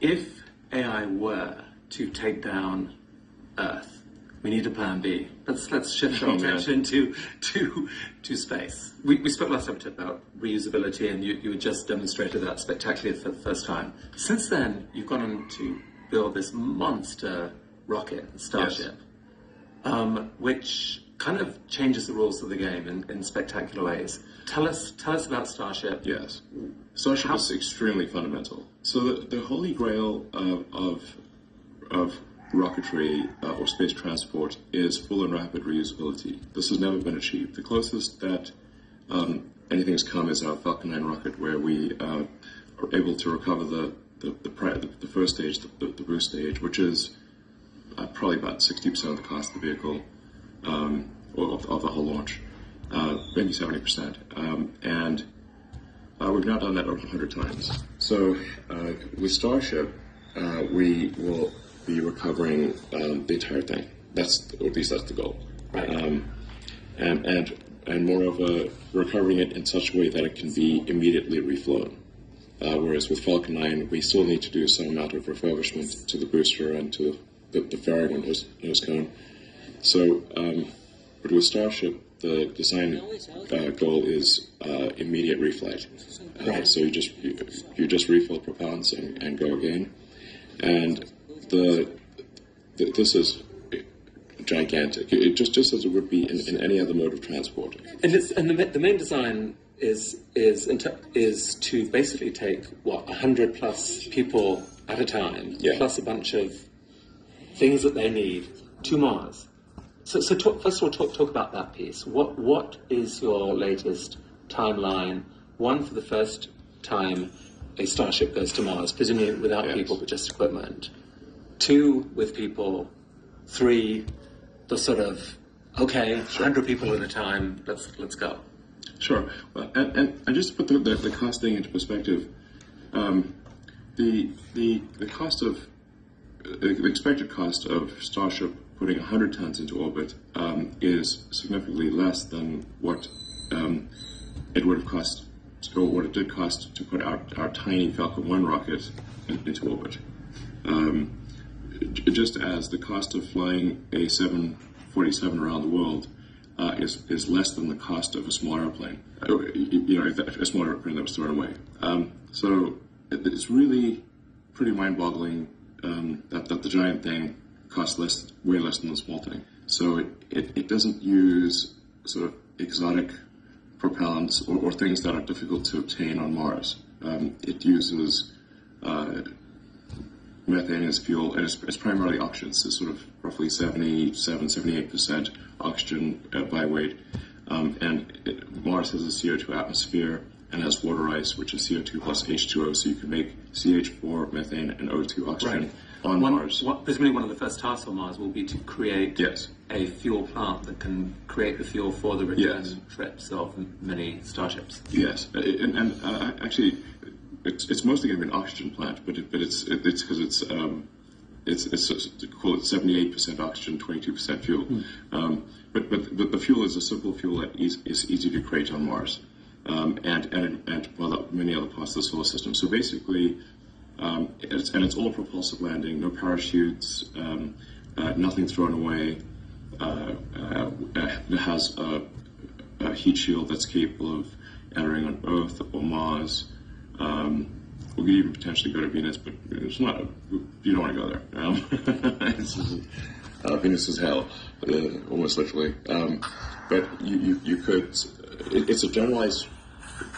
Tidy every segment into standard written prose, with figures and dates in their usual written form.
If AI were to take down Earth, we need a plan B. Let's shift our attention to space. We spoke last time about reusability, and you had just demonstrated that spectacularly for the first time. Since then, you've gone on to build this monster rocket, Starship, which kind of changes the rules of the game in spectacular ways. Tell us about Starship. Yes, Starship is extremely fundamental. So the holy grail of rocketry or space transport is full and rapid reusability. This has never been achieved. The closest that anything has come is our Falcon 9 rocket, where we are able to recover the first stage, the boost stage, which is probably about 60% of the cost of the vehicle, or of the whole launch, maybe 70%. And we've now done that over 100 times. So with Starship, we will be recovering the entire thing. At least that's the goal. Right. And moreover, recovering it in such a way that it can be immediately reflown. Whereas with Falcon 9, we still need to do some amount of refurbishment to the booster and to the fairing and nose cone. So, but with Starship, the design goal is immediate reflight. Right. So you just refill propellants and go again. And this is gigantic. It just as it would be in any other mode of transport. And the main design is to basically take 100 plus people at a time, plus a bunch of things that they need to Mars. So first of all, talk about that piece. What is your latest timeline? One, for the first time a Starship goes to Mars, presumably without people but just equipment. 2, with people. 3, the sort of 100 people at a time. Let's go. Sure. Well, and just to put the cost thing into perspective, the cost of the expected cost of Starship putting 100 tons into orbit is significantly less than what it would have cost, or what it did cost to put our tiny Falcon 1 rocket into orbit. Just as the cost of flying a 747 around the world is less than the cost of a small airplane, a small airplane that was thrown away. So it's really pretty mind-boggling that the giant thing costs way less than the small thing. So it doesn't use sort of exotic propellants or things that are difficult to obtain on Mars. It uses methane as fuel, and it's primarily oxygen. It's sort of roughly 78% oxygen by weight. And Mars has a CO2 atmosphere and has water ice, which is CO2 plus H2O, so you can make CH4, methane, and O2 oxygen on Mars. Presumably one of the first tasks on Mars will be to create a fuel plant that can create the fuel for the return trips of many Starships. Yes, and actually, it's mostly going to be an oxygen plant, but it's because it's call it 78% oxygen, 22% fuel. But the fuel is a simple fuel that is easy to create on Mars, and many other parts of the solar system. So basically, it's all propulsive landing, no parachutes, nothing thrown away. It has a heat shield that's capable of entering on Earth or Mars. We could even potentially go to Venus, but it's not. You don't want to go there. Venus is hell, almost literally. But you could. It's a generalized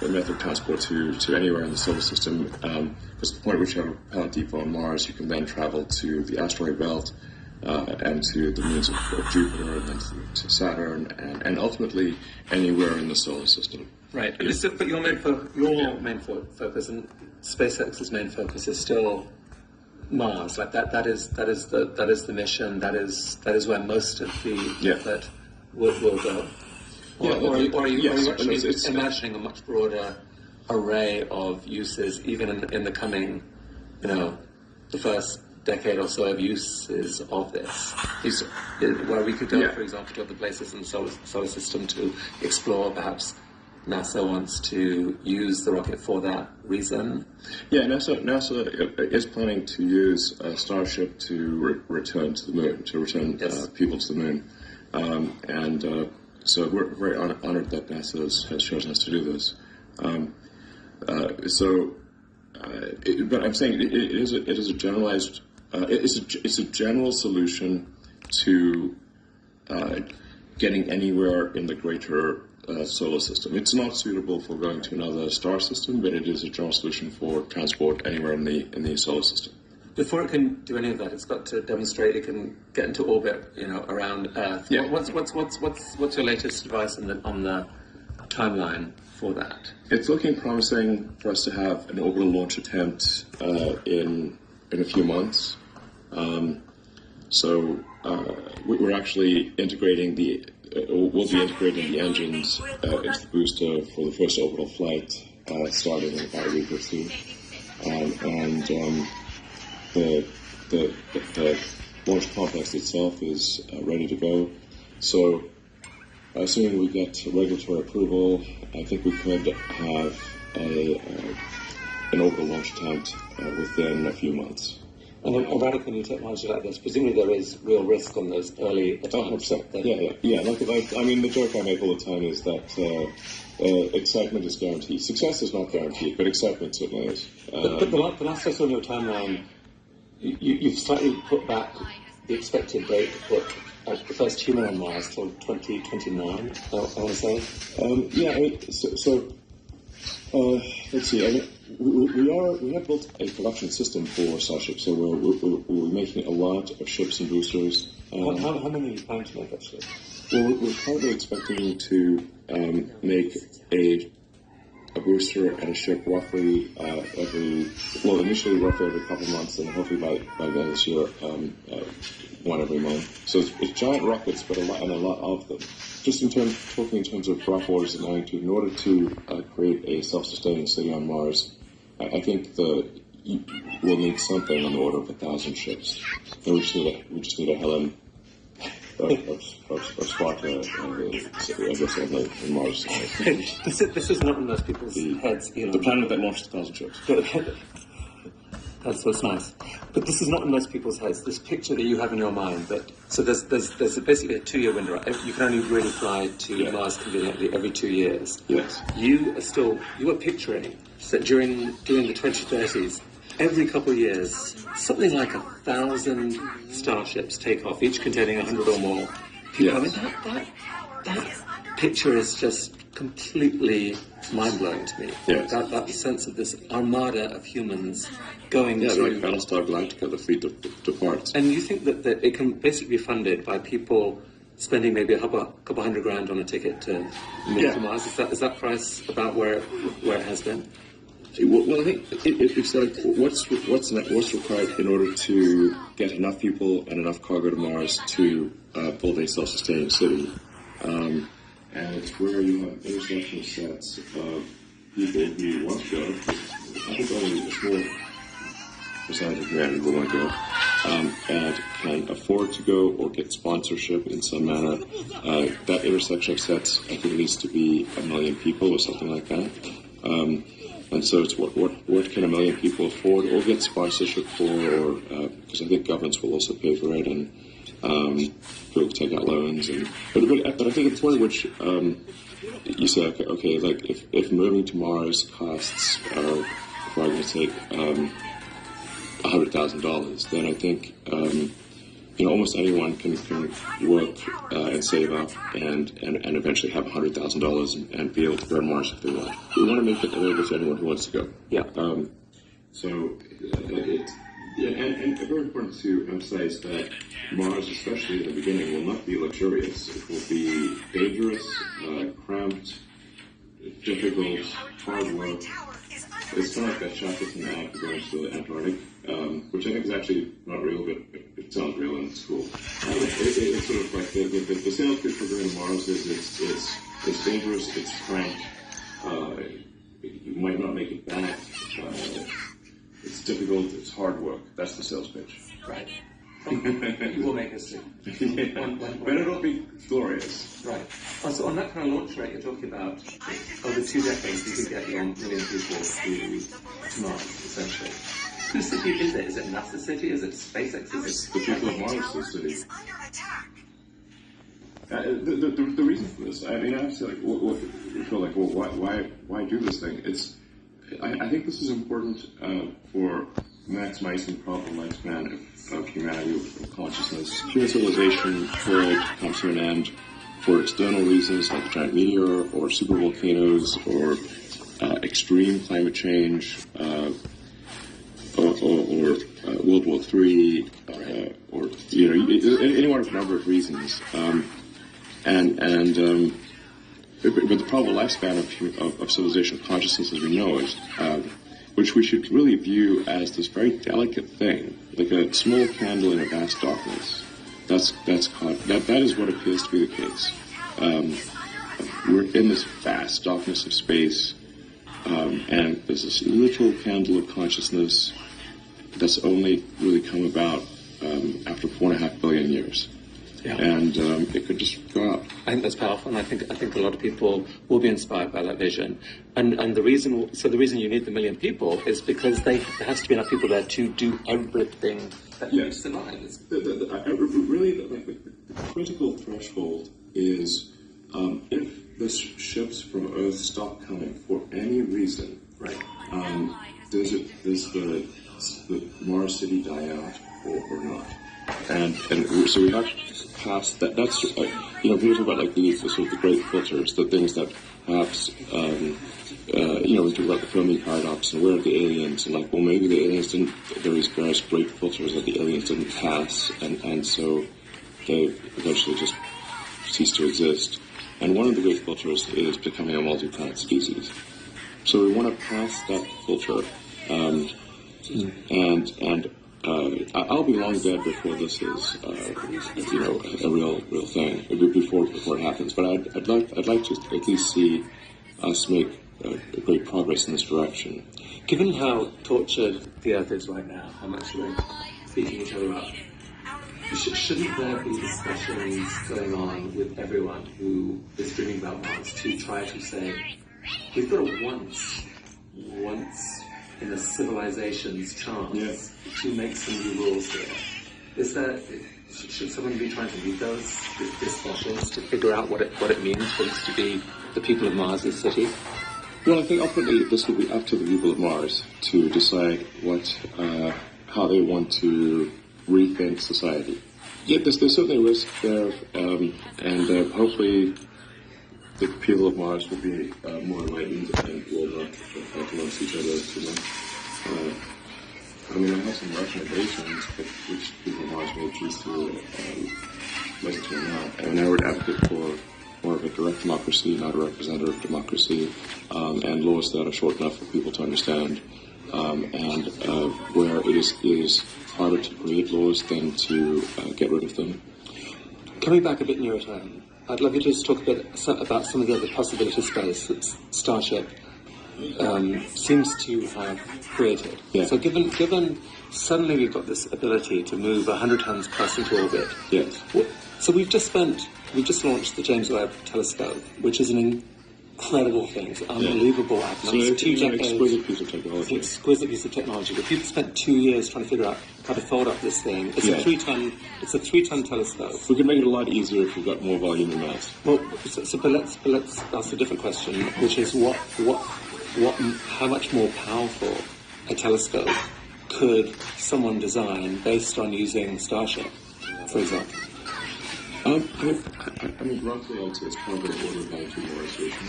method of transport to anywhere in the solar system. Because the point at which you have a propellant depot on Mars, you can then travel to the asteroid belt and to the moons of Jupiter, and then to Saturn, and ultimately anywhere in the solar system. Right, but your main focus and SpaceX's main focus is still Mars. Like that is the mission. That is where most of the effort will go. Or are you actually imagining a much broader array of uses, even in the coming, the first decade or so of uses of this, where we could go, for example, to other places in the solar system to explore perhaps NASA wants to use the rocket for that reason? Yeah, NASA is planning to use Starship to return to the moon, to return people to the moon. So we're very honored that NASA has chosen us to do this. But I'm saying it is a generalized, it's a general solution to getting anywhere in the greater solar system. It's not suitable for going to another star system, but it is a general solution for transport anywhere in the solar system. Before it can do any of that, it's got to demonstrate it can get into orbit, around Earth. Yeah. What's your latest advice on the timeline for that? It's looking promising for us to have an orbital launch attempt in a few months. We're actually integrating we'll be integrating the engines into the booster for the first orbital flight starting in about a week or two. The launch complex itself is ready to go. So, assuming we get regulatory approval, I think we could have an orbital launch attempt within a few months. And a radical new technology like this, presumably there is real risk on those early attempts. Yeah. The joke I make all the time is that excitement is guaranteed. Success is not guaranteed, but excitement certainly is. But the last I saw on your timeline, you've slightly put back the expected date to put the first human on Mars till 2029, I want to say. Let's see. We have built a production system for Starship, so we're making a lot of ships and boosters. How many are you planning to make, actually? Well, we're currently expecting to make a booster and a ship roughly initially roughly every couple of months, and hopefully by the end of this year, one every month. So it's giant rockets, but a lot of them. Just talking in terms of rough orders of magnitude, in order to create a self-sustaining city on Mars, I think we'll need something on the order of 1,000 ships. And we just need a Helen of Sparta, I guess, on Mars. This is not in most people's heads. The planet that launched 1,000 ships. That's nice. But this is not in most people's heads. This picture that you have in your mind, so there's basically a 2-year window. You can only really fly to Mars conveniently every 2 years. Yes. You are picturing that during the 2030s, every couple of years, something like 1,000 starships take off, each containing 100 or more people. Yes. I mean, that picture is just completely mind-blowing to me. Yes. That sense of this armada of humans going to... like Battlestar Galactica, the fleet departs. And you think that it can basically be funded by people spending maybe a couple $100,000 on a ticket to move to Mars? Is that price about where it has been? Well, I think it's like what's required in order to get enough people and enough cargo to Mars to build a self-sustaining city. And it's where you have intersection sets of people who want to go. I think only a small percentage of humanity will want to go, and can afford to go or get sponsorship in some manner. That intersection of sets, I think, needs to be 1 million people or something like that. And so it's what can 1 million people afford or get sponsorship for, or because I think governments will also pay for it, and people take out loans. But I think it's one which you say, okay, like if moving to Mars costs, for argument's sake, $100,000, then I think almost anyone can work and save up and eventually have $100,000 and be able to go to Mars if they want. We want to make it available to anyone who wants to go. Yeah. And very important to emphasize that Mars, especially in the beginning, will not be luxurious. It will be dangerous, cramped, difficult, hard work. It's kind of like that shot that's in the ad for going to the Antarctic, which I think is actually not real, but it sounds real and it's cool. It's sort of like the sales pitch for going to Mars is it's dangerous, it's cramped, you might not make it back, it's difficult, it's hard work. That's the sales pitch. Right. You will make history. But it'll be glorious. Right. Oh, so on that kind of launch rate you're talking about, over 2 decades you could get your million people to Mars, essentially. Whose city is it? Is it NASA City? Is it SpaceX? It's the people of Mars' city. The reason for this, I mean, I have to say, like, why do this thing? I think this is important for maximizing probable lifespan of humanity, of consciousness. Human civilization could come to an end for external reasons like a giant meteor or supervolcanoes or extreme climate change or World War III or any one of a number of reasons. But the probable lifespan of civilization consciousness as we know it, which we should really view as this very delicate thing, like a small candle in a vast darkness. That is what appears to be the case. We're in this vast darkness of space, and there's this little candle of consciousness that's only really come about after 4.5 billion years. Yeah. And it could just go out. I think that's powerful, and I think a lot of people will be inspired by that vision. And the reason you need the million people is because there has to be enough people there to do everything that you survive. Really, the critical threshold is if the ships from Earth stop coming for any reason. Right. Does the Mars city die out or not? And so we have past that. That's people talk about like the sort of the great filters, the things that perhaps we talk about the Fermi paradox and where are the aliens, and like, well, maybe the aliens didn't. There is various great filters that the aliens didn't pass, and so they eventually just cease to exist. And one of the great filters is becoming a multi-planet species. So we want to pass that filter, and I'll be long dead before this is, a real thing. Before it happens. But I'd like to at least see us make great progress in this direction. Given how tortured the Earth is right now, how much we're beating each other up, shouldn't there be discussions going on with everyone who is dreaming about Mars to try to say, we've got a once in a civilization's chance to make some new rules here? Should someone be trying to read those discussions to figure out what it means for this to be the people of Mars' city? Well, I think ultimately this will be up to the people of Mars to decide how they want to rethink society. Yeah, there's certainly a risk there, and hopefully the people of Mars will be more enlightened and will not fight amongst each other. I have some recommendations which people of Mars may choose to listen to or not. And I would advocate for more of a direct democracy, not a representative democracy, and laws that are short enough for people to understand, and where it is harder to create laws than to get rid of them. Coming back a bit nearer time, I'd love you to just talk a bit about some of the other possibility space that Starship seems to have created. Yeah. So given suddenly we've got this ability to move 100 tons plus into orbit. Yes. So we've just launched the James Webb Telescope, which is an incredible thing. It's unbelievable. Yeah. So it's 2 decades. Exquisite piece of technology. It's an exquisite piece of technology. But people spent 2 years trying to figure out how to fold up this thing. It's a 3-ton telescope. We can make it a lot easier if we've got more volume and mass. Well, but let's ask a different question, which is how much more powerful a telescope could someone design based on using Starship, for example? Roughly, I'd say it's probably an order of magnitude more resolution.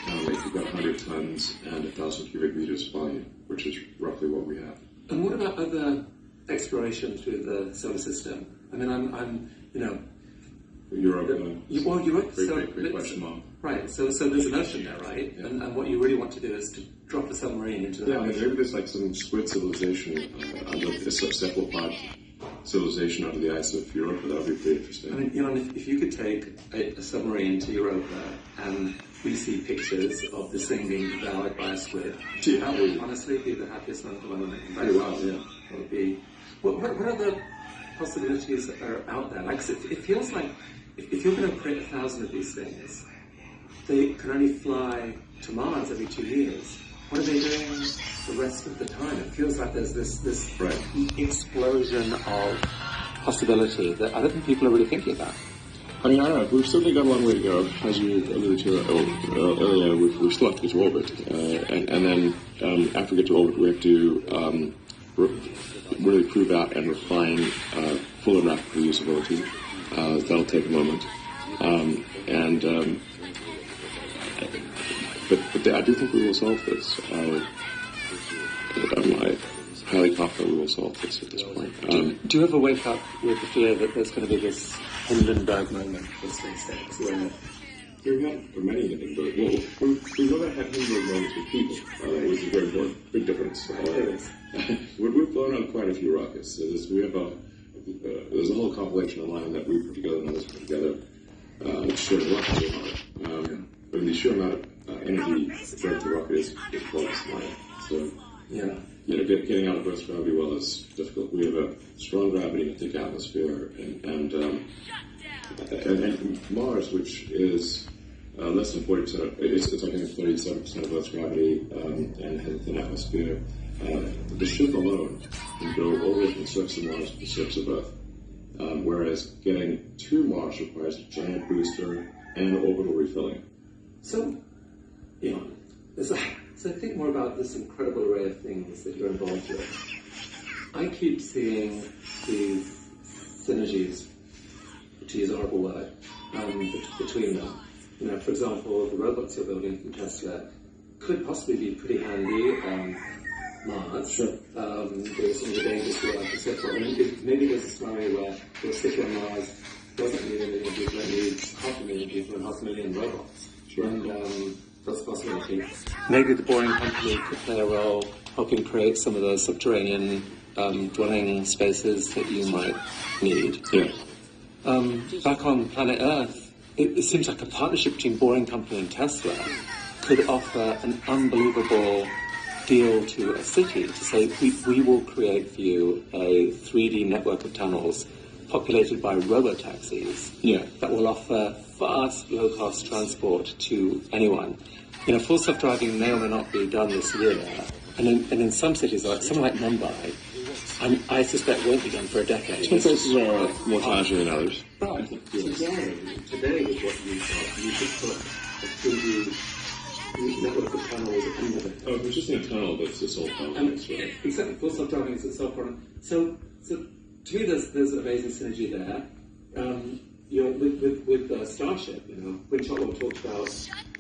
You've got 100 tons and 1,000 cubic meters volume, which is roughly what we have. And what about other exploration through the solar system? I mean, Europa. Great question, Mom. Right, so there's an ocean there, right? Yeah. And what you really want to do is to drop a submarine into the ocean. Maybe there's like some squid civilization under this cephalopod civilization under the ice of Europa. That would be pretty interesting. I mean, if you could take a submarine to Europa and we see pictures of this thing being devoured by a squid, that would honestly be the happiest man at the moment. Very well, yeah. That would be. What other possibilities? possibilities that are out there. Like, it feels like if you're going to create 1,000 of these things, they can only fly to Mars every 2 years. What are they doing the rest of the time? It feels like there's this explosion of possibility that I don't think people are really thinking about. I mean, I don't know. We've certainly got a long way to go. As you alluded to earlier, we've still have to get to orbit. And then after we get to orbit, we have to really prove out and refine full and rapid reusability. That'll take a moment. But I do think we will solve this. I'm highly confident we will solve this at this point. Do you ever wake up with the fear that there's going to be this Hindenburg moment with SpaceX where You're not for many Hindenburg. Well, we've never had Hindenburg moments with people, which is a very important, big difference. We've flown on quite a few rockets. So there's a whole compilation online that we put together and others put together. Showing rockets on it. But the sheer amount of energy throughout the rocket is quite small. So, getting out of Earth's gravity well is difficult. We have a strong gravity and a thick atmosphere, and Mars, which is less than 40%, it's I think 37% of Earth's gravity and has a thin atmosphere. The ship alone can go all the way from the surface of Mars to the surface of Earth, whereas getting to Mars requires a giant booster and orbital refilling. So think more about this incredible array of things that you're involved with. I keep seeing these synergies, to use a horrible word, between them. For example, the robots you're building from Tesla could possibly be pretty handy on Mars. Sure. There's some of the dangers work, etc. Maybe there's a scenario where your city on Mars doesn't need 1 million people, it needs 500,000 people and 500,000 robots. Sure. And that's a possibility. Maybe the Boring Company could play a role helping create some of those subterranean dwelling spaces that you might need. Yeah. Back on planet Earth, it seems like a partnership between Boring Company and Tesla could offer an unbelievable deal to a city to say, we will create for you a 3D network of tunnels populated by robo-taxis that will offer fast, low-cost transport to anyone. Full self-driving may or may not be done this year, and in some cities, like somewhere like Mumbai, I suspect won't be done for a decade. Some places are more flashy than others. But today with what you've got, you could put a 3D network of tunnels under it. Oh, it's just in a tunnel that's a self-driving. Exactly, full self-driving is a self-driving. So to me, there's amazing synergy there. With Starship, Win Shotwell talked about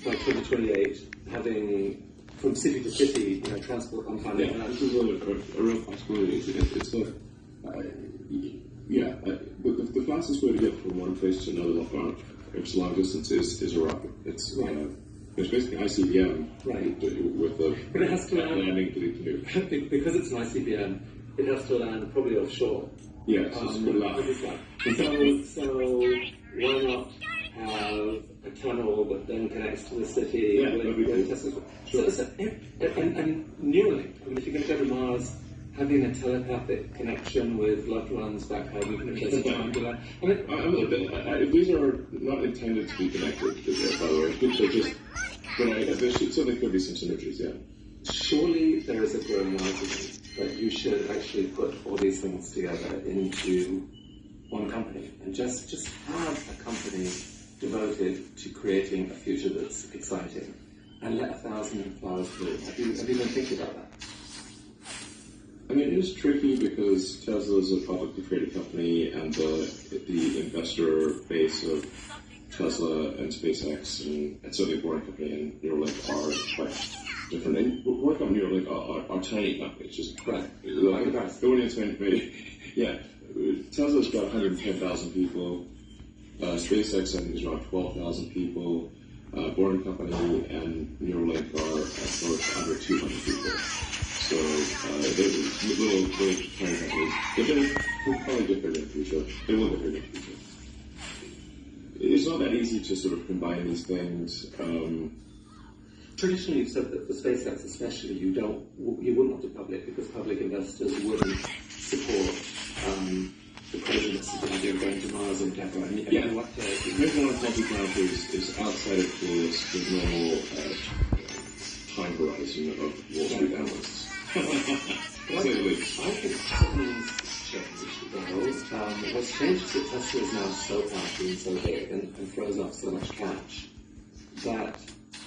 by 2028 having from city to city, transport on planet Earth. This is a real possibility. It's the fastest way to get from one place to another on long distance is a rocket. It's basically ICBM, right? With the but it has to landing to the canoe. Because it's an ICBM, it has to land probably offshore. Yes, it's pretty loud. So why not have a tunnel that then connects to the city? Yeah, that'd be cool. Sure. And Neuralink. If you're going to go to Mars, having a telepathic connection with loved ones back home, even if there's a triangular. These are not intended to be connected, by the way. They're just, there could be some synergies, yeah. Surely there is a growing argument that you should actually put all these things together into one company and just have a company devoted to creating a future that's exciting and let 1,000 flowers bloom. Have you been thinking about that? I mean, it is tricky because Tesla is a publicly traded company, and the investor base of Tesla and SpaceX and certainly Boring Company and Neuralink are quite different. And Boring Company and Neuralink are tiny companies, just right. The audience Tesla's got 110,000 people. SpaceX, I think, is around 12,000 people. Boring Company and Neuralink are under 200 people. So they're little tiny companies. But they'll probably get bigger in the future. They will get bigger in the future. It's not that easy to sort of combine these things. Traditionally, you've said that for SpaceX especially, you wouldn't want to public because public investors wouldn't support the crazy the idea of going to Mars and whatever. And Yeah. what Mission on multi-cloud is outside of the normal time horizon of Wall Street analysts. I think something's changed. What's changed is that Tesla is now so powerful and so big and throws off so much cash that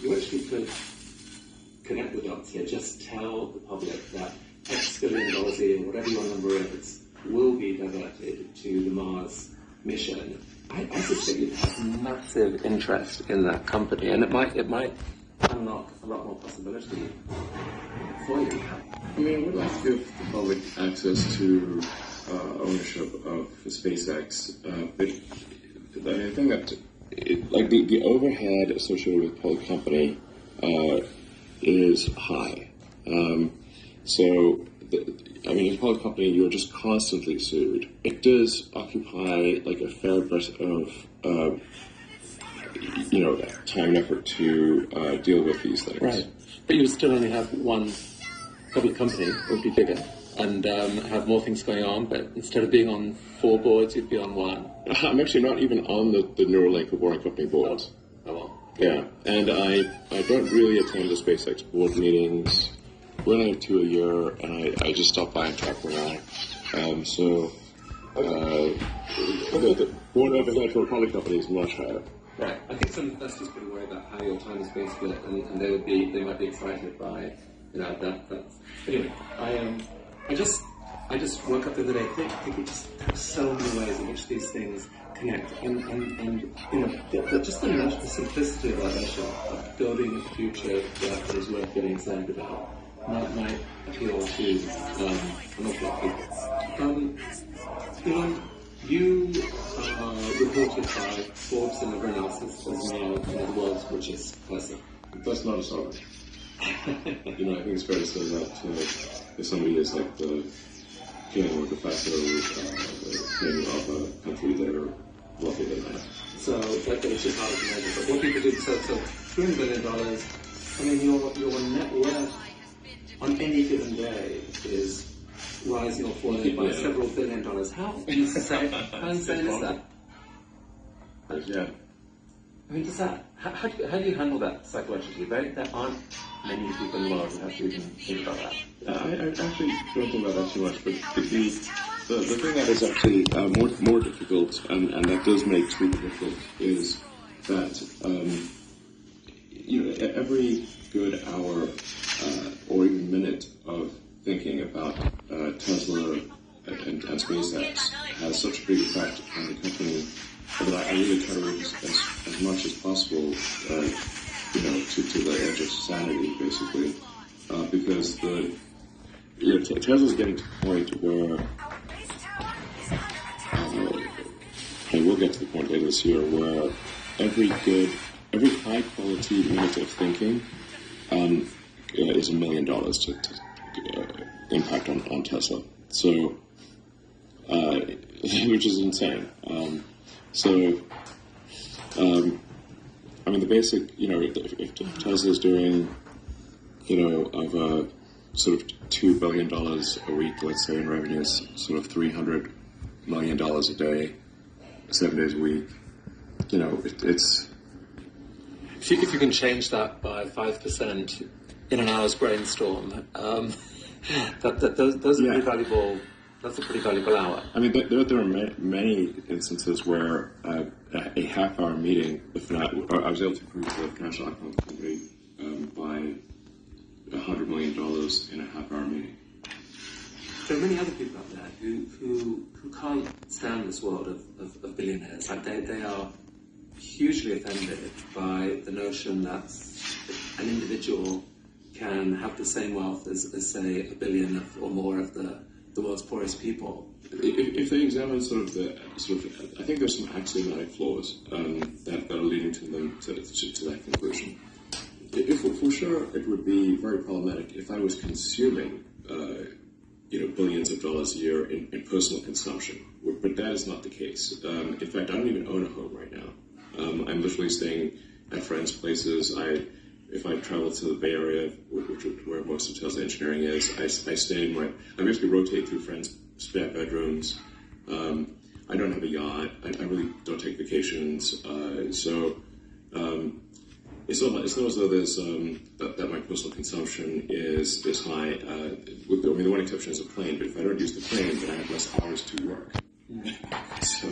you actually could connect the dots here. Just tell the public that X billion dollars a year, whatever your number is, will be diverted to the Mars mission. I suspect you'd have massive interest in that company, and it might unlock a lot more possibility for you. I mean, I would like to give the public access to ownership of SpaceX, but I mean, I think that the overhead associated with a public company is high. I mean, as a public company, you're just constantly sued. It does occupy like a fair bit of time and effort to deal with these things. Right, but you would still only have one public company. It would be bigger and have more things going on. But instead of being on 4 boards, you'd be on 1. I'm actually not even on the Neuralink or Boring Company boards. Oh well. Yeah, and I don't really attend the SpaceX board meetings. We only have 2 a year, and I just stop by and track around. The board overhead for a public company is much higher. Right. I think some investors would be worried about how your time is being split, and they might be excited by that. Anyway, I just woke up the other day thinking just there are so many ways in which these things connect, and just the simplicity of our mission of building a future that is worth getting excited about might appeal to an awful lot of people. Elon, you are reported by Forbes and everyone else as now the world's richest person. That's not a solid. I think it's fair to say that if somebody is like the king or de facto king of a country, they're wealthier than that. So that is just hard to imagine. But what people do, so $300 billion, I mean, your net worth on any given day is rising or falling by several $1 billion. How insane is that? Yeah. I mean, how do you handle that psychologically? There aren't many people in the world who have to even think about that. I actually don't think about that too much, but the thing that is actually more difficult, and that does make speaking difficult, is that every good hour or even minute of thinking about Tesla and SpaceX has such a big effect on the company that I really try to work as much as possible, to the edge of sanity, basically, because Tesla's getting to the point where, and we'll get to the point later this year, where every high quality minute of thinking is $1 million to impact on Tesla. So, which is insane. I mean, the basic, if Tesla's doing, of a sort of $2 billion a week, let's say, in revenues, sort of $300 million a day, 7 days a week, it's... If you can change that by 5% in an hour's brainstorm, those are pretty valuable. That's a pretty valuable hour. I mean, there are many instances where a half-hour meeting, I was able to improve the financial outcome of the company by $100 million in a half-hour meeting. There are many other people out there who can't stand this world of billionaires. Like they are hugely offended by the notion that an individual can have the same wealth as say, 1 billion or more of the world's poorest people. If they examine I think there's some axiomatic flaws that are leading to them to that conclusion. For sure, it would be very problematic if I was consuming, billions of dollars a year in personal consumption. But that is not the case. In fact, I don't even own a home right now. I'm literally staying at friends' places. If I travel to the Bay Area, where most of Tesla engineering is, I stay in I basically rotate through friends' spare bedrooms. I don't have a yacht. I really don't take vacations. It's not as though there's that my personal consumption is high. The one exception is a plane. But if I don't use the plane, then I have less hours to work. So,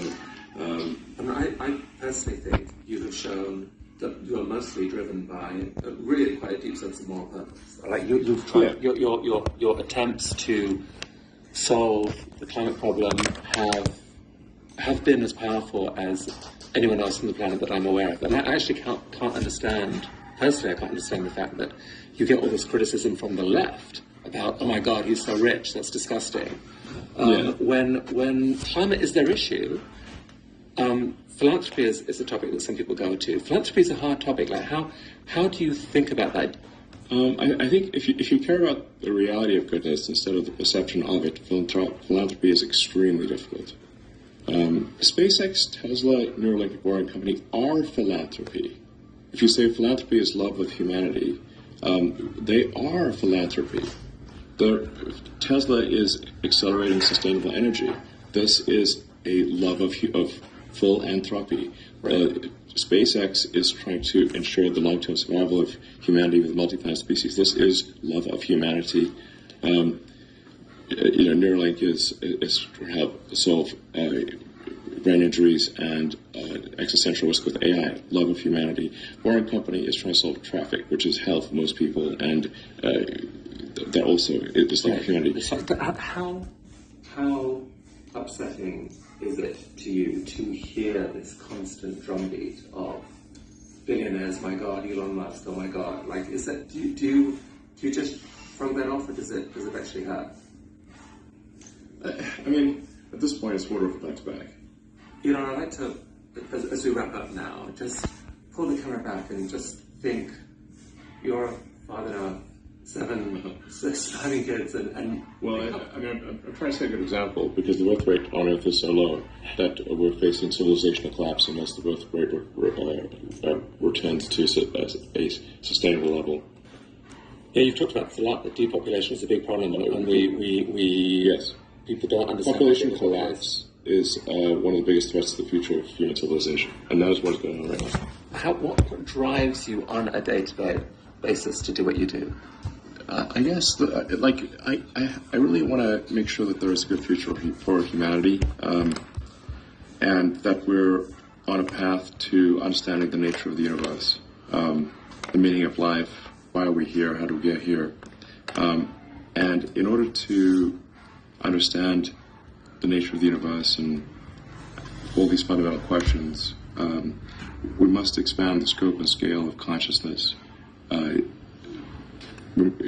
I personally think you have shown that you are mostly driven by really quite a deep sense of moral purpose. Like you've tried, your attempts to solve the climate problem have been as powerful as anyone else on the planet that I'm aware of. And I actually can't understand, personally, I can't understand the fact that you get all this criticism from the left about, oh my God, he's so rich, that's disgusting. When climate is their issue, philanthropy is a topic that some people go to. Philanthropy is a hard topic. Like how do you think about that? I think if you care about the reality of goodness instead of the perception of it, philanthropy is extremely difficult. SpaceX, Tesla, Neuralink, and Boring Company are philanthropy. If you say philanthropy is love of humanity, they are philanthropy. Tesla is accelerating sustainable energy. This is a love of philanthropy. SpaceX is trying to ensure the long-term survival of humanity with multi-planet species. This is love of humanity. Neuralink is to help solve brain injuries and existential risk with AI, love of humanity. Boring Company is trying to solve traffic, which is hell for most people, and that also is love of humanity. How upsetting is it to you to hear this constant drumbeat of billionaires, my God, Elon Musk, oh my God? Like, is that do you just throw that off, or does it actually hurt? I mean, at this point, it's water off a duck's back. I'd like to, as we wrap up now, just pull the camera back and just think, you're a father of 7 surviving kids, and well, I'm trying to set a good example, because the birth rate on Earth is so low that we're facing civilizational collapse unless the birth rate returns to a sustainable level. Yeah, you've talked about this a lot, that depopulation is a big problem, and yes. People don't understand. Population collapse is one of the biggest threats to the future of human civilization, and that is what's going on right now. What drives you on a day-to-day basis to do what you do? I guess, I really want to make sure that there is a good future for humanity, and that we're on a path to understanding the nature of the universe, the meaning of life, why are we here, how do we get here, and in order to understand the nature of the universe and all these fundamental questions, we must expand the scope and scale of consciousness.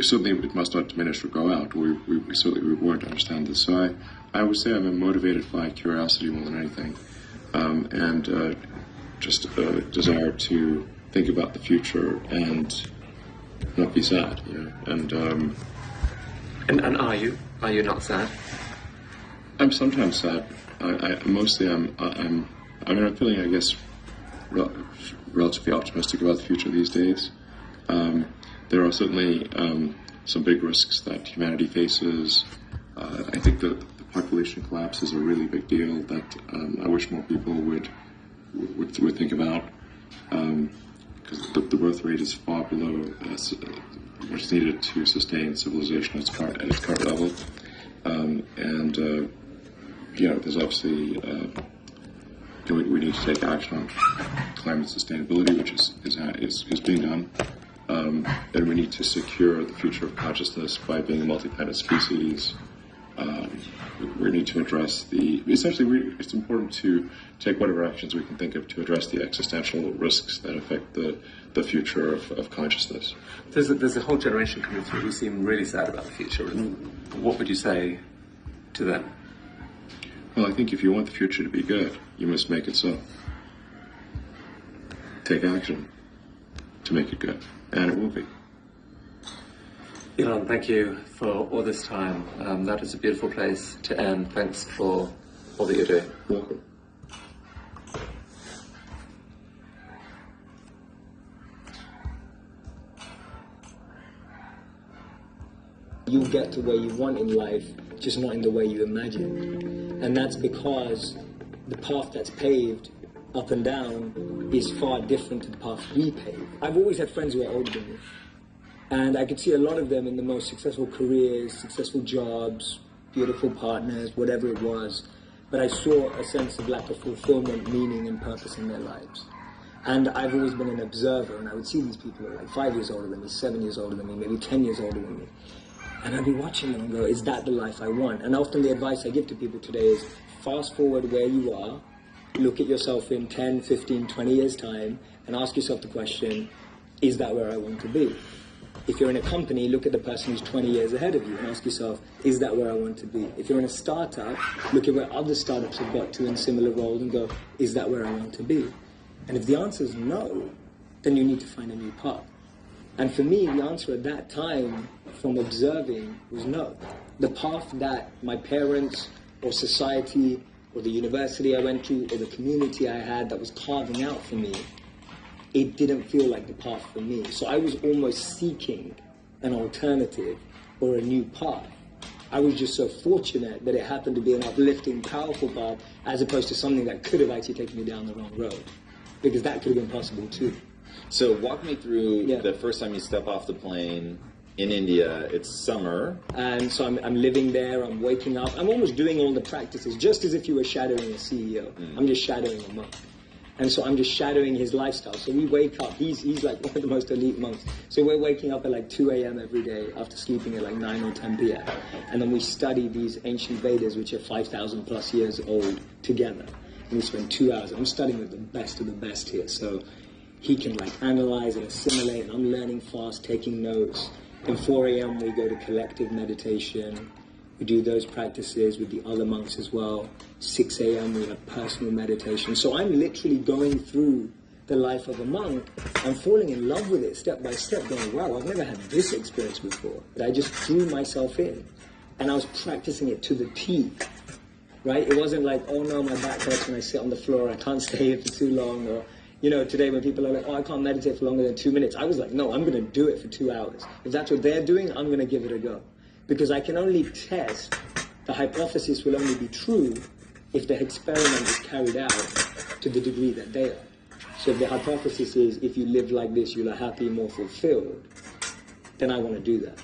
Certainly it must not diminish or go out. We certainly were to understand this. So I would say I'm motivated by curiosity more than anything, and just a desire to think about the future and not be sad. And are you not sad? I'm sometimes sad. I'm feeling, I guess, relatively optimistic about the future these days. There are certainly some big risks that humanity faces. I think that the population collapse is a really big deal that I wish more people would think about, because the birth rate is far below what's needed to sustain civilization at its current level. There's obviously we need to take action on climate sustainability, which is being done. And we need to secure the future of consciousness by being a multi-planet species. We need to address it's important to take whatever actions we can think of to address the existential risks that affect the future of consciousness. There's a whole generation coming through who seem really sad about the future. What would you say to them? Well, I think if you want the future to be good, you must make it so. Take action to make it good, and it will be. Elon, thank you for all this time. That is a beautiful place to end. Thanks for all that you're doing. Welcome. You get to where you want in life, just not in the way you imagine. And that's because the path that's paved up and down is far different to the path we pave. I've always had friends who are older than me, and I could see a lot of them in the most successful careers, successful jobs, beautiful partners, whatever it was, but I saw a sense of lack of fulfillment, meaning and purpose in their lives. And I've always been an observer, and I would see these people who are like 5 years older than me, 7 years older than me, maybe 10 years older than me. And I'd be watching them and go, is that the life I want? And often the advice I give to people today is, fast forward where you are, look at yourself in 10, 15, 20 years' time, and ask yourself the question, is that where I want to be? If you're in a company, look at the person who's 20 years ahead of you and ask yourself, is that where I want to be? If you're in a startup, look at where other startups have got to in similar roles and go, is that where I want to be? And if the answer is no, then you need to find a new path. And for me, the answer at that time from observing was no. The path that my parents or society or the university I went to or the community I had that was carving out for me, it didn't feel like the path for me. So I was almost seeking an alternative or a new path. I was just so fortunate that it happened to be an uplifting, powerful path as opposed to something that could have actually taken me down the wrong road. Because that could have been possible too. So walk me through the first time you step off the plane in India. It's summer. And so I'm living there, I'm waking up. I'm almost doing all the practices, just as if you were shadowing a CEO. I'm just shadowing a monk. And so I'm just shadowing his lifestyle. So we wake up, he's like one of the most elite monks. So we're waking up at like 2 a.m. every day after sleeping at like 9 or 10 p.m. And then we study these ancient Vedas, which are 5,000 plus years old, together. And we spend 2 hours. I'm studying with the best of the best here. So he can like analyze and assimilate, and I'm learning fast, taking notes. Then 4 a.m. we go to collective meditation. We do those practices with the other monks as well. 6 a.m. we have personal meditation. So I'm literally going through the life of a monk. I'm falling in love with it step by step, going, wow, I've never had this experience before. But I just threw myself in. And I was practicing it to the T. Right? It wasn't like, oh no, my back hurts when I sit on the floor, I can't stay here for too long, or, you know, today when people are like, oh, I can't meditate for longer than 2 minutes, I was like, no, I'm going to do it for 2 hours. If that's what they're doing, I'm going to give it a go. Because I can only test, the hypothesis will only be true if the experiment is carried out to the degree that they are. So if the hypothesis is, if you live like this, you'll be happy, more fulfilled, then I want to do that.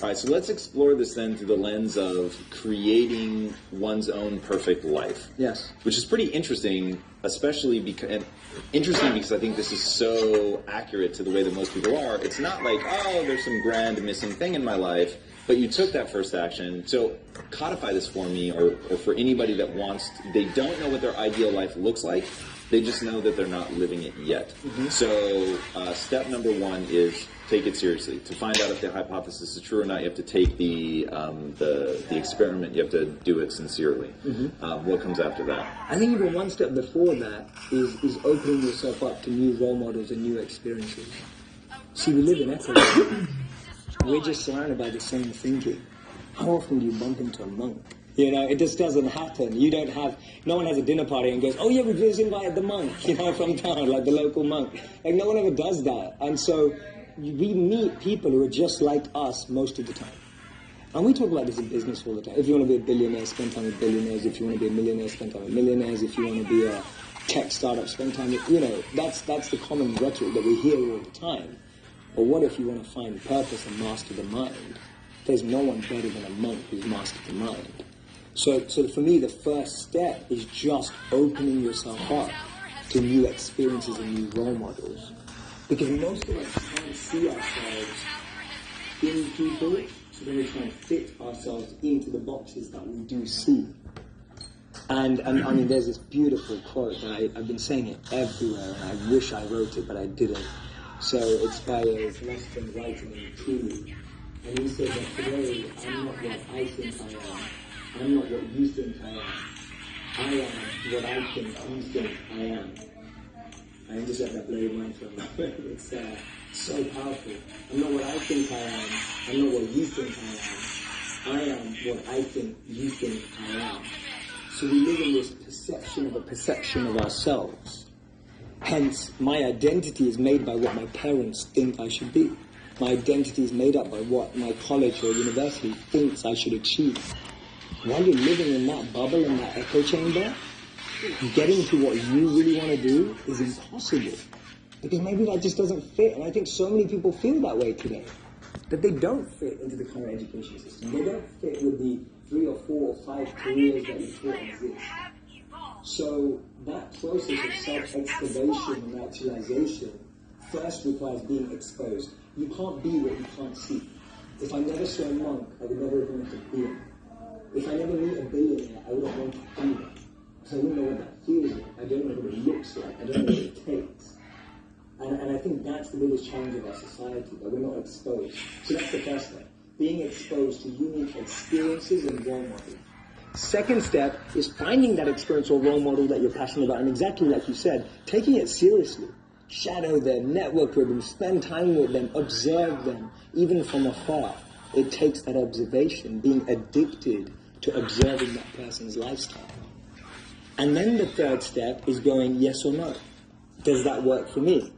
All right, so let's explore this then through the lens of creating one's own perfect life. Yes. Which is pretty interesting, especially because I think this is so accurate to the way that most people are. It's not like, oh, there's some grand missing thing in my life, but you took that first action. So codify this for me, or for anybody that they don't know what their ideal life looks like. They just know that they're not living it yet. Mm-hmm. So step number one is take it seriously. To find out if the hypothesis is true or not, you have to take the experiment. You have to do it sincerely. Mm-hmm. What comes after that? I think even one step before that is opening yourself up to new role models and new experiences. See, we live in echo. We're just surrounded by the same thinking. How often do you bump into a monk? You know, it just doesn't happen. No one has a dinner party and goes, oh yeah, we just invited the monk, you know, from town, like the local monk. Like, no one ever does that. And so we meet people who are just like us most of the time. And we talk about this in business all the time. If you want to be a billionaire, spend time with billionaires. If you want to be a millionaire, spend time with millionaires. If you want to be a tech startup, spend time with, you know, that's the common rhetoric that we hear all the time. But what if you want to find purpose and master the mind? There's no one better than a monk who's mastered the mind. So for me, the first step is just opening yourself up to new experiences and new role models. Because most of us can't see ourselves in people, so then we try and fit ourselves into the boxes that we do see. And I mean, there's this beautiful quote that I've been saying it everywhere, and I wish I wrote it, but I didn't. So it's by a philosopher and writer named Truly. And he said that today, I'm not what I think I am. I'm not what you think I am. I am what I think you think I am. I just let that blow your mind for a moment. It's so powerful. I'm not what I think I am. I'm not what you think I am. I am what I think you think I am. So we live in this perception of ourselves. Hence, my identity is made by what my parents think I should be. My identity is made up by what my college or university thinks I should achieve. While you're living in that bubble, in that echo chamber, getting to what you really want to do is impossible. Because maybe that just doesn't fit. And I think so many people feel that way today. That they don't fit into the current education system. They don't fit with the 3 or 4 or 5 careers that you thought exist. So that process of self-excavation and actualization first requires being exposed. You can't be what you can't see. If I never saw a monk, I would never have wanted to be one. If I never meet a billionaire, I wouldn't want to be one. Because I wouldn't know what that feels like. I don't know what it looks like. I don't know what it takes. And I think that's the biggest challenge of our society, that we're not exposed. So that's the first step. Being exposed to unique experiences and role models. Second step is finding that experience or role model that you're passionate about, and exactly like you said, taking it seriously. Shadow them, network with them, spend time with them, observe them, even from afar. It takes that observation, being addicted to observing that person's lifestyle. And then the third step is going yes or no. Does that work for me?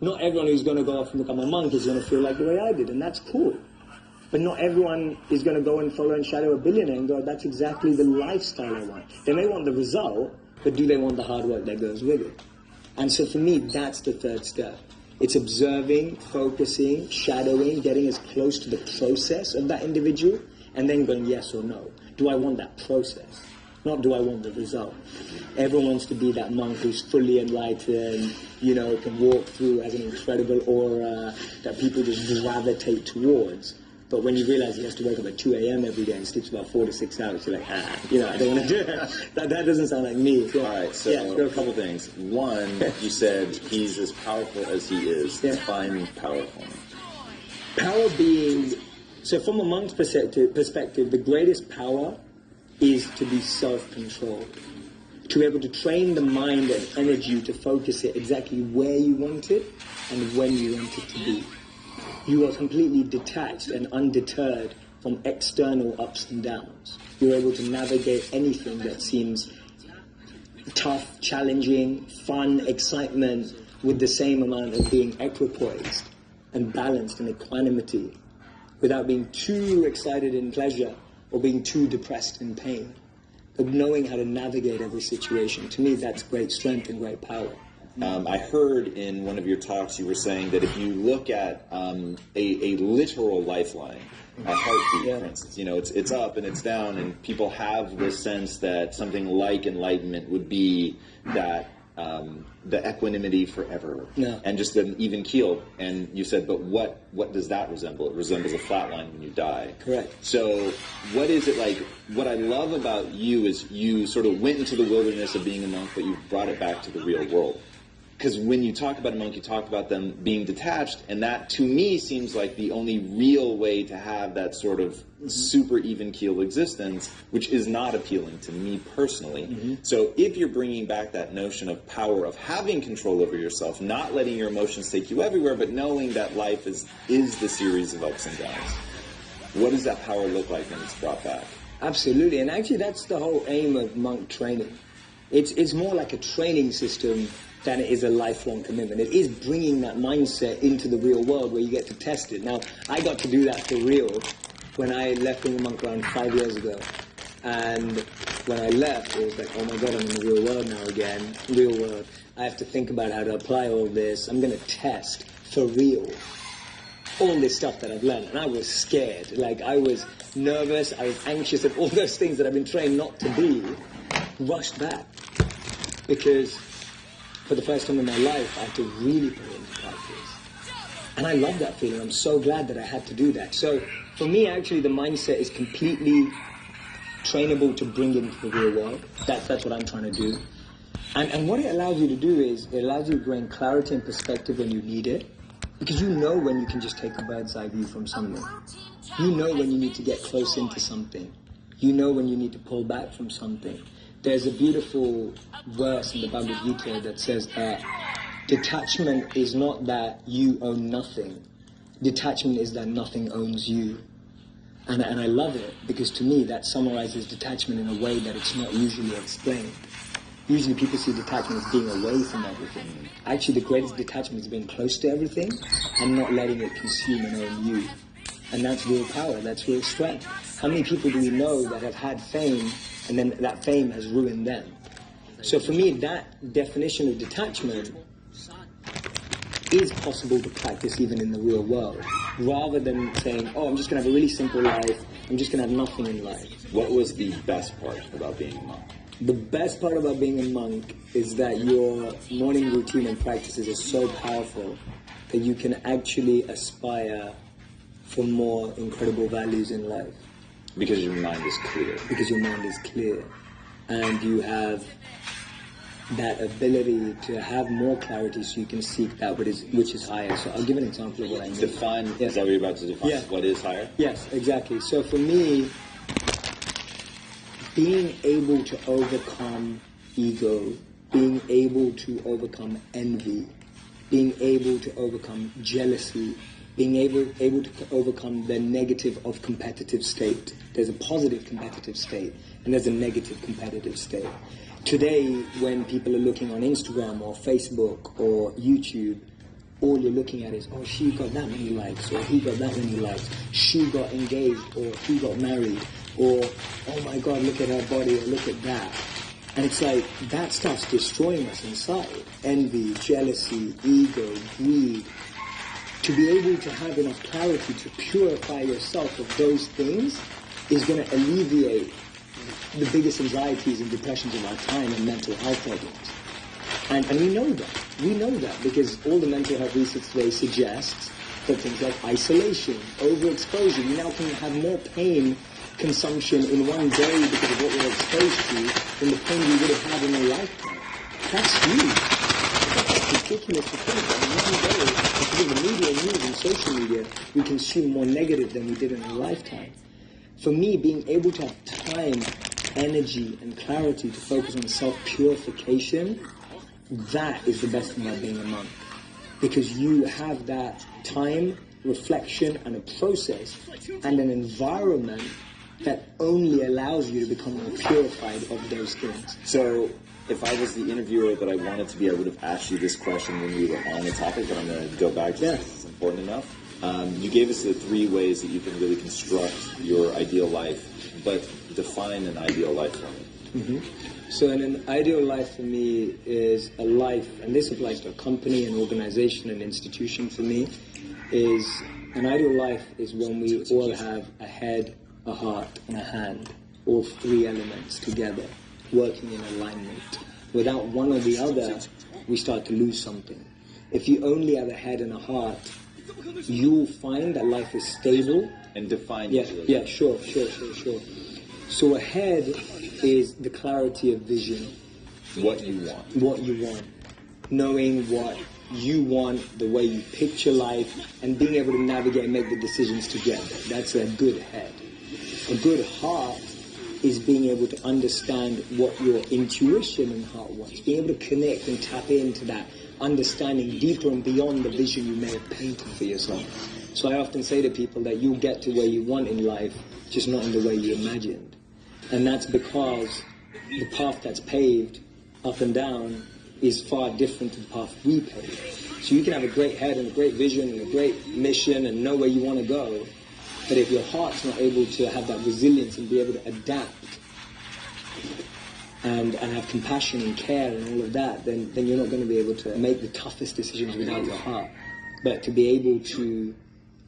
Not everyone who's going to go off and become a monk is going to feel like the way I did, and that's cool. But not everyone is going to go and follow and shadow a billionaire and go, that's exactly the lifestyle I want. They may want the result, but do they want the hard work that goes with it? And so for me, that's the third step. It's observing, focusing, shadowing, getting as close to the process of that individual, and then going yes or no. Do I want that process? Not do I want the result. Everyone wants to be that monk who's fully enlightened, can walk through as an incredible aura that people just gravitate towards. But when you realize he has to wake up at 2 a.m. every day and sleeps about 4 to 6 hours, you're like, I don't want to do it. That doesn't sound like me. So, all right, so a couple things. One, you said he's as powerful as he is. Yeah. Define powerful. Power being, so from a monk's perspective, the greatest power is to be self-controlled. To be able to train the mind and energy to focus it exactly where you want it and when you want it to be. You are completely detached and undeterred from external ups and downs. You're able to navigate anything that seems tough, challenging, fun, excitement, with the same amount of being equipoised and balanced in equanimity, without being too excited in pleasure or being too depressed in pain. But knowing how to navigate every situation, to me, that's great strength and great power. I heard in one of your talks you were saying that if you look at a literal lifeline, a heartbeat, for instance, it's up and it's down, and people have this sense that something like enlightenment would be that the equanimity forever, and just an even keel. And you said, but what does that resemble? It resembles a flat line when you die. Correct. So what is it like? What I love about you is you sort of went into the wilderness of being a monk, but you brought it back to the real world. Because when you talk about a monk, you talk about them being detached, and that, to me, seems like the only real way to have that sort of super even-keeled existence, which is not appealing to me personally. So if you're bringing back that notion of power, of having control over yourself, not letting your emotions take you everywhere, but knowing that life is the series of ups and downs, what does that power look like when it's brought back? Absolutely, and actually that's the whole aim of monk training. It's more like a training system than it is a lifelong commitment. It is bringing that mindset into the real world where you get to test it. Now, I got to do that for real when I left being a monk around 5 years ago. And when I left, it was like, oh my God, I'm in the real world now again. Real world. I have to think about how to apply all this. I'm going to test for real all this stuff that I've learned. And I was scared. Like, I was nervous. I was anxious of all those things that I've been trained not to be. Rushed back. Because for the first time in my life, I had to really put it into practice. And I love that feeling. I'm so glad that I had to do that. So for me, actually, the mindset is completely trainable to bring into the real world. That's what I'm trying to do. And what it allows you to do is it allows you to gain clarity and perspective when you need it. Because you know when you can just take a bird's eye view from something. You know when you need to get close into something. You know when you need to pull back from something. There's a beautiful verse in the Bhagavad Gita that says that detachment is not that you own nothing. Detachment is that nothing owns you. And I love it because to me that summarizes detachment in a way that it's not usually explained. Usually people see detachment as being away from everything. Actually the greatest detachment is being close to everything and not letting it consume and own you. And that's real power, that's real strength. How many people do we know that have had fame and then that fame has ruined them? So for me, that definition of detachment is possible to practice even in the real world, rather than saying, oh, I'm just going to have a really simple life, I'm just going to have nothing in life. What was the best part about being a monk? The best part about being a monk is that your morning routine and practices are so powerful that you can actually aspire for more incredible values in life. Because your mind is clear. Because your mind is clear. And you have that ability to have more clarity so you can seek that which is higher. So I'll give an example of what I mean. Define, is that what you're about to define? Yeah. What is higher? Yes, exactly. So for me, being able to overcome ego, being able to overcome envy, being able to overcome jealousy, being able to overcome the negative of competitive state. There's a positive competitive state and there's a negative competitive state. Today, when people are looking on Instagram or Facebook or YouTube, all you're looking at is, oh, she got that many likes, or he got that many likes, she got engaged, or he got married, or, oh my God, look at her body, or look at that. And it's like, that starts destroying us inside. Envy, jealousy, ego, greed. To be able to have enough clarity to purify yourself of those things is going to alleviate the biggest anxieties and depressions of our time and mental health problems. And we know that. We know that because all the mental health research today suggests that things like isolation, overexposure, you now can have more pain consumption in one day because of what we're exposed to than the pain we would have had in a lifetime. That's huge. That's ridiculous to think that in one day, because of the media, news, and social media, we consume more negative than we did in a lifetime. For me, being able to have time, energy, and clarity to focus on self-purification, that is the best thing about being a monk. Because you have that time, reflection, and a process, and an environment that only allows you to become more purified of those things. So, if I was the interviewer that I wanted to be, I would have asked you this question when we were on the topic, but I'm going to go back to it. It's important enough. You gave us the 3 ways that you can really construct your ideal life, but define an ideal life for me. Mm-hmm. So an ideal life for me is a life, and this applies to a company, an organization, an institution for me, is an ideal life is when we all have a head, a heart, and a hand, all 3 elements together, working in alignment. Without one or the other, we start to lose something. If you only have a head and a heart, you'll find that life is stable. And define Yeah, sure. So a head is the clarity of vision. What you want. What you want. Knowing what you want, the way you picture life, and being able to navigate and make the decisions to get there. That's a good head. A good heart is being able to understand what your intuition and heart wants. Being able to connect and tap into that understanding deeper and beyond the vision you may have painted for yourself. So I often say to people that you'll get to where you want in life, just not in the way you imagined. And that's because the path that's paved up and down is far different to the path we paved. So you can have a great head and a great vision and a great mission and know where you want to go, but if your heart's not able to have that resilience and be able to adapt and have compassion and care and all of that, then you're not going to be able to make the toughest decisions without your heart. But to be able to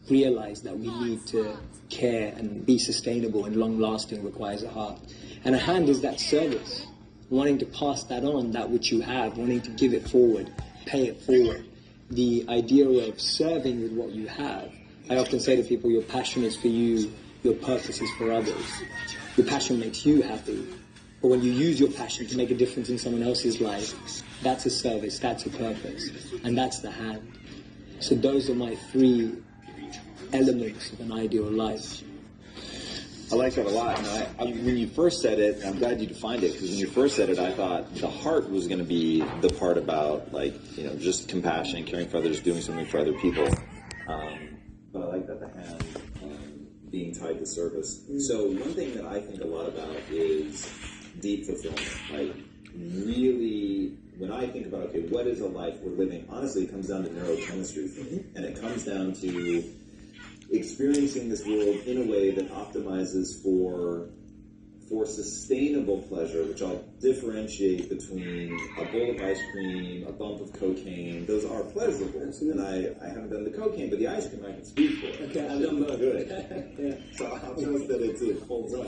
realize that we need to care and be sustainable and long-lasting requires a heart. And a hand is that service, wanting to pass that on, that which you have, wanting to give it forward, pay it forward. The idea of serving with what you have. I often say to people, your passion is for you, your purpose is for others. Your passion makes you happy. But when you use your passion to make a difference in someone else's life, that's a service, that's a purpose, and that's the hand. So those are my 3 elements of an ideal life. I like that a lot. And when you first said it, I'm glad you defined it, because when you first said it, I thought the heart was going to be the part about, just compassion, caring for others, doing something for other people. But I like that the hand being tied to service. So one thing that I think a lot about is deep fulfillment. Like, really, when I think about, okay, what is a life we're living? Honestly, it comes down to neurochemistry for me. And it comes down to experiencing this world in a way that optimizes for for sustainable pleasure, which I'll differentiate between a bowl of ice cream, a bump of cocaine, those are pleasurable. And I haven't done the cocaine, but the ice cream I can speak for. Okay, I've done both. Good. Yeah. So I'll trust that it holds up.